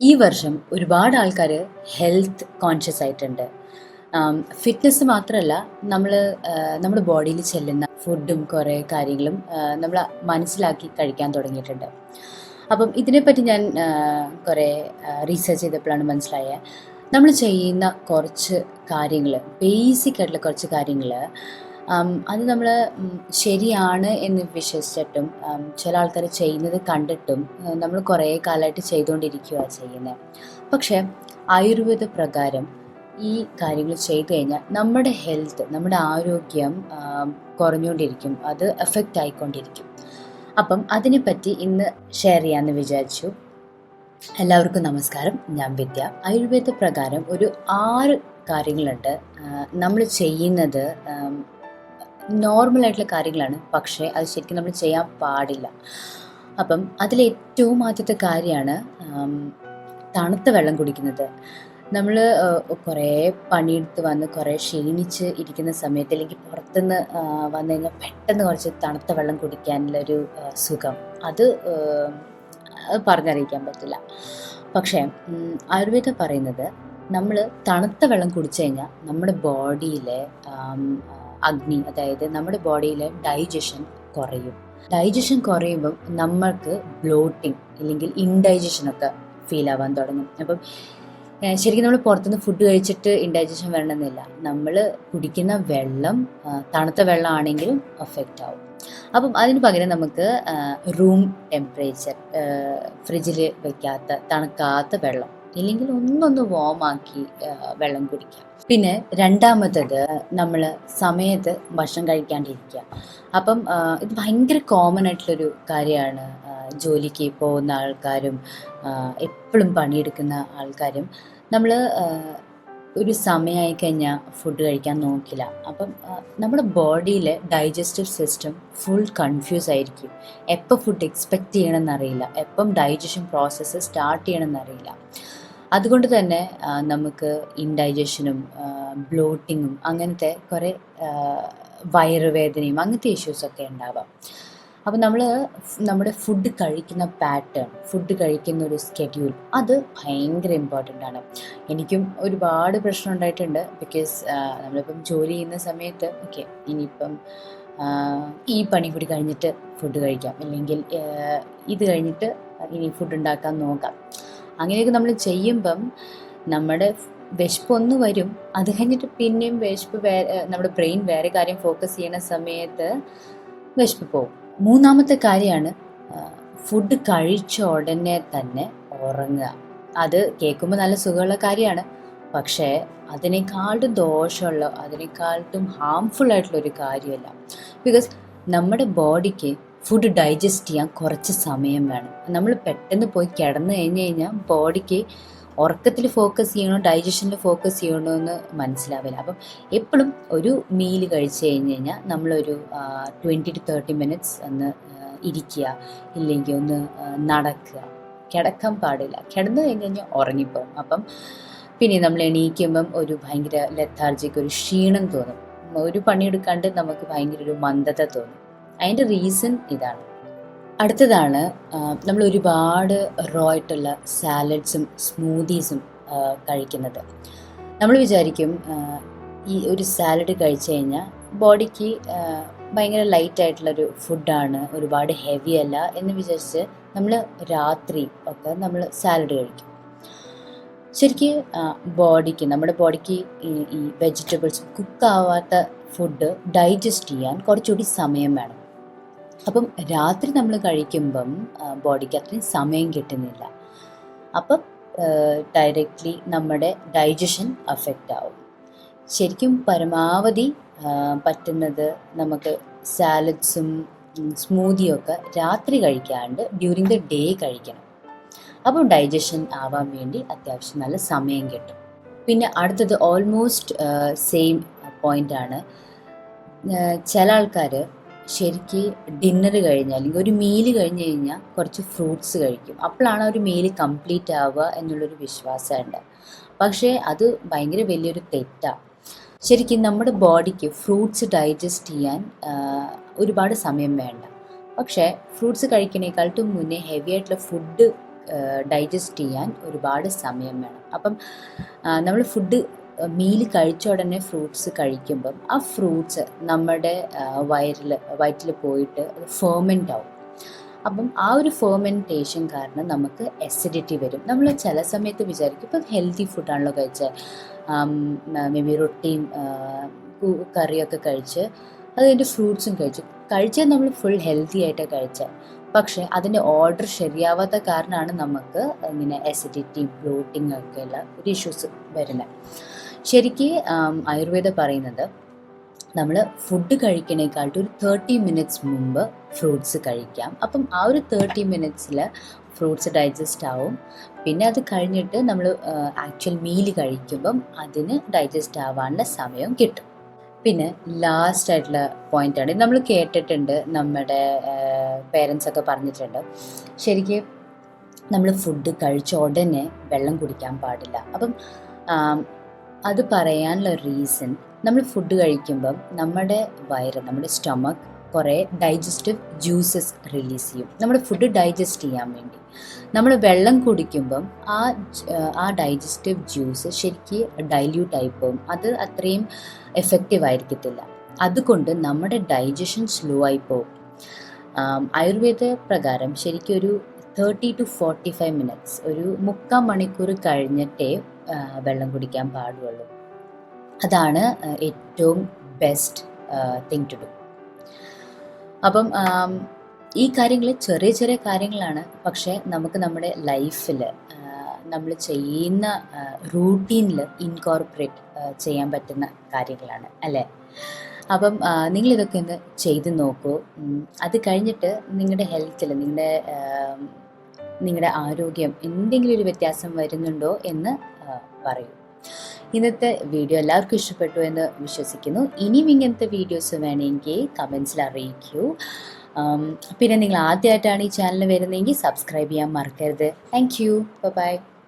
ഈ വർഷം ഒരുപാട് ആൾക്കാർ ഹെൽത്ത് കോൺഷ്യസ് ആയിട്ടുണ്ട്. ഫിറ്റ്നസ് മാത്രമല്ല, നമ്മൾ നമ്മുടെ ബോഡിയിൽ ചെല്ലുന്ന ഫുഡും കുറേ കാര്യങ്ങളും നമ്മൾ മനസ്സിലാക്കി കഴിക്കാൻ തുടങ്ങിയിട്ടുണ്ട്. അപ്പം ഇതിനെപ്പറ്റി ഞാൻ കുറേ റീസെർച്ച് ചെയ്തപ്പോഴാണ് മനസ്സിലായത്, നമ്മൾ ചെയ്യുന്ന കുറച്ച് കാര്യങ്ങൾ, ബേസിക് ആയിട്ടുള്ള കുറച്ച് കാര്യങ്ങൾ, അത് നമ്മൾ ശരിയാണ് എന്ന് വിശ്വസിച്ചിട്ടും ചില ആൾക്കാർ ചെയ്യുന്നത് കണ്ടിട്ടും നമ്മൾ കുറേ കാലമായിട്ട് ചെയ്തുകൊണ്ടിരിക്കുകയാണ് ചെയ്യുന്നത്. പക്ഷേ ആയുർവേദ പ്രകാരം ഈ കാര്യങ്ങൾ ചെയ്തു കഴിഞ്ഞാൽ നമ്മുടെ ഹെൽത്ത്, നമ്മുടെ ആരോഗ്യം കുറഞ്ഞുകൊണ്ടിരിക്കും, അത് എഫക്റ്റ് ആയിക്കൊണ്ടിരിക്കും. അപ്പം അതിനെപ്പറ്റി ഇന്ന് ഷെയർ ചെയ്യാമെന്ന് വിചാരിച്ചു. എല്ലാവർക്കും നമസ്കാരം, ഞാൻ വിദ്യ. ആയുർവേദ പ്രകാരം ഒരു 6 കാര്യങ്ങളുണ്ട് നമ്മൾ ചെയ്യുന്നത്. നോർമലായിട്ടുള്ള കാര്യങ്ങളാണ്, പക്ഷേ അത് ശരിക്കും നമ്മൾ ചെയ്യാൻ പാടില്ല. അപ്പം അതിലേറ്റവും ആദ്യത്തെ കാര്യമാണ് തണുത്ത വെള്ളം കുടിക്കുന്നത്. നമ്മൾ കുറേ പണിയെടുത്ത് വന്ന് കുറേ ക്ഷീണിച്ച് ഇരിക്കുന്ന സമയത്ത്, അല്ലെങ്കിൽ പുറത്തുനിന്ന് വന്നു കഴിഞ്ഞാൽ പെട്ടെന്ന് കുറച്ച് തണുത്ത വെള്ളം കുടിക്കാനുള്ളൊരു സുഖം, അത് പറഞ്ഞറിയിക്കാൻ പറ്റില്ല. പക്ഷേ ആയുർവേദം പറയുന്നത്, നമ്മൾ തണുത്ത വെള്ളം കുടിച്ചു കഴിഞ്ഞാൽ നമ്മുടെ ബോഡിയിലെ അഗ്നി, അതായത് നമ്മുടെ ബോഡിയിലെ ഡൈജഷൻ കുറയും. ഡൈജഷൻ കുറയുമ്പം നമ്മൾക്ക് ബ്ലോട്ടിങ് അല്ലെങ്കിൽ ഇൻഡൈജഷനൊക്കെ ഫീൽ ആവാൻ തുടങ്ങും. അപ്പം ശരിക്കും നമ്മൾ പുറത്തുനിന്ന് ഫുഡ് കഴിച്ചിട്ട് ഇൻഡൈജഷൻ വരണമെന്നില്ല, നമ്മൾ കുടിക്കുന്ന വെള്ളം തണുത്ത വെള്ളമാണെങ്കിലും എഫക്റ്റ് ആവും. അപ്പം അതിന് പകരം നമുക്ക് റൂം ടെമ്പറേച്ചർ, ഫ്രിഡ്ജിൽ വെക്കാത്ത തണുക്കാത്ത വെള്ളം, ഇല്ലെങ്കിൽ ഒന്നൊന്ന് വാമാക്കി വെള്ളം കുടിക്കാം. പിന്നെ രണ്ടാമത്തത്, നമ്മൾ സമയത്ത് ഭക്ഷണം കഴിക്കാണ്ടിരിക്കുക. അപ്പം ഇത് ഭയങ്കര കോമൺ ആയിട്ടുള്ളൊരു കാര്യമാണ്. ജോലിക്ക് പോകുന്ന ആൾക്കാരും എപ്പോഴും പണിയെടുക്കുന്ന ആൾക്കാരും നമ്മൾ ഒരു സമയമായി കഴിഞ്ഞാൽ ഫുഡ് കഴിക്കാൻ നോക്കില്ല. അപ്പം നമ്മുടെ ബോഡിയിലെ ഡൈജസ്റ്റീവ് സിസ്റ്റം ഫുൾ കൺഫ്യൂസ് ആയിരിക്കും. എപ്പോൾ ഫുഡ് എക്സ്പെക്റ്റ് ചെയ്യണമെന്നറിയില്ല, എപ്പം ഡൈജഷൻ പ്രോസസ്സ് സ്റ്റാർട്ട് ചെയ്യണമെന്നറിയില്ല. അതുകൊണ്ട് തന്നെ നമുക്ക് ഇൻഡൈജഷനും ബ്ലോട്ടിങ്ങും അങ്ങനത്തെ കുറേ വയറുവേദനയും അങ്ങനത്തെ ഇഷ്യൂസൊക്കെ ഉണ്ടാവാം. അപ്പം നമ്മൾ നമ്മുടെ ഫുഡ് കഴിക്കുന്ന പാറ്റേൺ, ഫുഡ് കഴിക്കുന്ന ഒരു സ്കെഡ്യൂൾ, അത് ഭയങ്കര ഇമ്പോർട്ടൻ്റ് ആണ്. എനിക്കും ഒരുപാട് പ്രശ്നം ഉണ്ടായിട്ടുണ്ട്. ബിക്കോസ് നമ്മളിപ്പം ജോലി ചെയ്യുന്ന സമയത്ത് ഓക്കെ, ഇനിയിപ്പം ഈ പണി കൂടി കഴിഞ്ഞിട്ട് ഫുഡ് കഴിക്കാം, ഇല്ലെങ്കിൽ ഇത് കഴിഞ്ഞിട്ട് ഇനി ഫുഡ് ഉണ്ടാക്കാൻ നോക്കാം. അങ്ങനെയൊക്കെ നമ്മൾ ചെയ്യുമ്പം നമ്മുടെ വിശപ്പ് ഒന്ന് വരും, അത് കഴിഞ്ഞിട്ട് പിന്നെയും വിശപ്പ് നമ്മുടെ ബ്രെയിൻ വേറെ കാര്യം ഫോക്കസ് ചെയ്യുന്ന സമയത്ത് വിശപ്പ് പോകും. മൂന്നാമത്തെ കാര്യമാണ് ഫുഡ് കഴിച്ച ഉടനെ തന്നെ ഉറങ്ങുക. അത് കേൾക്കുമ്പോൾ നല്ല സുഖമുള്ള കാര്യമാണ്, പക്ഷേ അതിനേക്കാളും ദോഷമുള്ള, അതിനേക്കാളും ഹാംഫുൾ ആയിട്ടുള്ളൊരു കാര്യമല്ല. ബിക്കോസ് നമ്മുടെ ബോഡിക്ക് ഫുഡ് ഡൈജസ്റ്റ് ചെയ്യാൻ കുറച്ച് സമയം വേണം. നമ്മൾ പെട്ടെന്ന് പോയി കിടന്നു കഴിഞ്ഞാൽ ബോഡിക്ക് ഉറക്കത്തിൽ ഫോക്കസ് ചെയ്യണോ ഡൈജഷനിൽ ഫോക്കസ് ചെയ്യണോ എന്ന് മനസ്സിലാവില്ല. അപ്പം എപ്പോഴും ഒരു മീൽ കഴിച്ച് കഴിഞ്ഞാൽ നമ്മളൊരു 20 to 30 minutes ഒന്ന് ഇരിക്കുക, ഇല്ലെങ്കിൽ ഒന്ന് നടക്കുക. കിടക്കാൻ പാടില്ല, കിടന്നു കഴിഞ്ഞാൽ ഉറങ്ങിപ്പോകും. അപ്പം പിന്നെ നമ്മൾ എണീക്കുമ്പം ഒരു ഭയങ്കര ലെത്താർജിക്ക്, ഒരു ക്ഷീണം തോന്നും. ഒരു പണിയെടുക്കാണ്ട് നമുക്ക് ഭയങ്കര ഒരു മന്ദത തോന്നും. അതിൻ്റെ റീസൺ ഇതാണ്. അടുത്തതാണ്, നമ്മൾ ഒരുപാട് റോ ആയിട്ടുള്ള സാലഡ്സും സ്മൂത്തീസും കഴിക്കുന്നത്. നമ്മൾ വിചാരിക്കും ഈ ഒരു സാലഡ് കഴിച്ചു കഴിഞ്ഞാൽ ബോഡിക്ക് ഭയങ്കര ലൈറ്റായിട്ടുള്ളൊരു ഫുഡാണ്, ഒരുപാട് ഹെവി അല്ല എന്ന് വിചാരിച്ച് നമ്മൾ രാത്രി ഒക്കെ നമ്മൾ സാലഡ് കഴിക്കും. ശരിക്കും ബോഡിക്ക്, നമ്മുടെ ബോഡിക്ക് ഈ വെജിറ്റബിൾസ്, കുക്കാവാത്ത ഫുഡ് ഡൈജസ്റ്റ് ചെയ്യാൻ കുറച്ചുകൂടി സമയം വേണം. അപ്പം രാത്രി നമ്മൾ കഴിക്കുമ്പം ബോഡിക്ക് അത്രയും സമയം കിട്ടുന്നില്ല. അപ്പം ഡയറക്റ്റ്ലി നമ്മുടെ ഡൈജഷൻ അഫക്റ്റ് ആവും. ശരിക്കും പരമാവധി പറ്റുന്നത് നമുക്ക് സാലഡ്സും സ്മൂത്തിയും ഒക്കെ രാത്രി കഴിക്കാണ്ട് ഡ്യൂറിങ് ദ ഡേ കഴിക്കണം. അപ്പം ഡൈജഷൻ ആവാൻ വേണ്ടി അത്യാവശ്യം നല്ല സമയം കിട്ടും. പിന്നെ അടുത്തത് ഓൾമോസ്റ്റ് സെയിം പോയിൻ്റാണ്. ചില ആൾക്കാർ ശരിക്ക് ഡിന്നർ കഴിഞ്ഞാൽ, അല്ലെങ്കിൽ ഒരു മീല് കഴിഞ്ഞ് കഴിഞ്ഞാൽ കുറച്ച് ഫ്രൂട്ട്സ് കഴിക്കും. അപ്പോഴാണ് ഒരു മീല് കംപ്ലീറ്റ് ആവുക എന്നുള്ളൊരു വിശ്വാസമുണ്ട്. പക്ഷേ അത് ഭയങ്കര വലിയൊരു തെറ്റാണ്. ശരിക്കും നമ്മുടെ ബോഡിക്ക് ഫ്രൂട്ട്സ് ഡൈജസ്റ്റ് ചെയ്യാൻ ഒരുപാട് സമയം വേണ്ട. പക്ഷേ ഫ്രൂട്ട്സ് കഴിക്കണേക്കാളും മുന്നേ ഹെവി ആയിട്ടുള്ള ഫുഡ് ഡൈജസ്റ്റ് ചെയ്യാൻ ഒരുപാട് സമയം വേണം. അപ്പം നമ്മൾ ഫുഡ് മീൽ കഴിച്ച ഉടനെ ഫ്രൂട്ട്സ് കഴിക്കുമ്പം ആ ഫ്രൂട്ട്സ് നമ്മുടെ വയറ്റിൽ പോയിട്ട് അത് ഫെർമെൻ്റ് ആവും. അപ്പം ആ ഒരു ഫെർമെൻറ്റേഷൻ കാരണം നമുക്ക് അസിഡിറ്റി വരും. നമ്മൾ ചില സമയത്ത് വിചാരിക്കും ഇപ്പം ഹെൽത്തി ഫുഡാണല്ലോ കഴിച്ചത്, മേ ബി റൊട്ടിയും കറിയൊക്കെ കഴിച്ച് അത് കഴിഞ്ഞിട്ട് ഫ്രൂട്ട്സും കഴിച്ചത് നമ്മൾ ഫുൾ ഹെൽത്തി ആയിട്ട് കഴിച്ചത്. പക്ഷേ അതിൻ്റെ ഓർഡർ ശരിയാവാത്ത കാരണമാണ് നമുക്ക് ഇങ്ങനെ അസിഡിറ്റിയും ബ്ലോട്ടിങ്ങും ഒക്കെയുള്ള ഒരു ഇഷ്യൂസ് വരുന്നത്. ശരിക്കും ആയുർവേദം പറയുന്നത് നമ്മൾ ഫുഡ് കഴിക്കണേക്കാളും ഒരു 30 മിനിറ്റ്സ് മുമ്പ് ഫ്രൂട്ട്സ് കഴിക്കാം. അപ്പം ആ ഒരു 30 മിനിറ്റ്സിൽ ഫ്രൂട്ട്സ് ഡൈജസ്റ്റ് ആവും. പിന്നെ അത് കഴിഞ്ഞിട്ട് നമ്മൾ ആക്ച്വൽ മീൽ കഴിക്കുമ്പം അതിന് ഡൈജസ്റ്റ് ആവാനുള്ള സമയം കിട്ടും. പിന്നെ ലാസ്റ്റ് ആയിട്ടുള്ള പോയിൻ്റാണ്, നമ്മൾ കേട്ടിട്ടുണ്ട്, നമ്മുടെ പേരൻസൊക്കെ പറഞ്ഞിട്ടുണ്ട്, ശരിക്കും നമ്മൾ ഫുഡ് കഴിച്ച ഉടനെ വെള്ളം കുടിക്കാൻ പാടില്ല. അപ്പം അത് പറയാനുള്ള റീസൺ, നമ്മൾ ഫുഡ് കഴിക്കുമ്പം നമ്മുടെ നമ്മുടെ സ്റ്റൊമക്ക് കുറേ ഡൈജസ്റ്റീവ് ജ്യൂസസ് റിലീസ് ചെയ്യും നമ്മുടെ ഫുഡ് ഡൈജസ്റ്റ് ചെയ്യാൻ വേണ്ടി. നമ്മൾ വെള്ളം കുടിക്കുമ്പം ആ ഡൈജസ്റ്റീവ് ജ്യൂസ് ശരിക്കും ഡൈല്യൂട്ട് ആയിപ്പോവും, അത് അത്രയും എഫക്റ്റീവ് ആയിരിക്കത്തില്ല. അതുകൊണ്ട് നമ്മുടെ ഡൈജഷൻ സ്ലോ ആയി പോകും. ആയുർവേദ പ്രകാരം ശരിക്കും ഒരു 30 to 45 മിനിറ്റ്സ്, ഒരു 3/4 മണിക്കൂർ കഴിഞ്ഞിട്ടേ വെള്ളം കുടിക്കാൻ പാടുള്ളൂ. അതാണ് ഏറ്റവും ബെസ്റ്റ് തിങ് ടു ഡു. അപ്പം ഈ കാര്യങ്ങൾ ചെറിയ ചെറിയ കാര്യങ്ങളാണ്, പക്ഷേ നമുക്ക് നമ്മുടെ ലൈഫിൽ നമ്മൾ ചെയ്യുന്ന റൂട്ടീനിൽ ഇൻകോർപ്പറേറ്റ് ചെയ്യാൻ പറ്റുന്ന കാര്യങ്ങളാണ് അല്ലേ. അപ്പം നിങ്ങളിതൊക്കെ ഒന്ന് ചെയ്ത് നോക്കൂ. അത് കഴിഞ്ഞിട്ട് നിങ്ങളുടെ ഹെൽത്തിൽ, നിങ്ങളുടെ ആരോഗ്യം എന്തെങ്കിലും ഒരു വ്യത്യാസം വരുന്നുണ്ടോ എന്ന് പറയൂ. ഇന്നത്തെ വീഡിയോ എല്ലാവർക്കും ഇഷ്ടപ്പെട്ടു എന്ന് വിശ്വസിക്കുന്നു. ഇനിയും ഇങ്ങനത്തെ വീഡിയോസ് വേണമെങ്കിൽ കമൻസിൽ അറിയിക്കൂ. പിന്നെ നിങ്ങൾ ആദ്യമായിട്ടാണ് ഈ ചാനൽ വരുന്നതെങ്കിൽ സബ്സ്ക്രൈബ് ചെയ്യാൻ മറക്കരുത്. Thank you. ബൈ.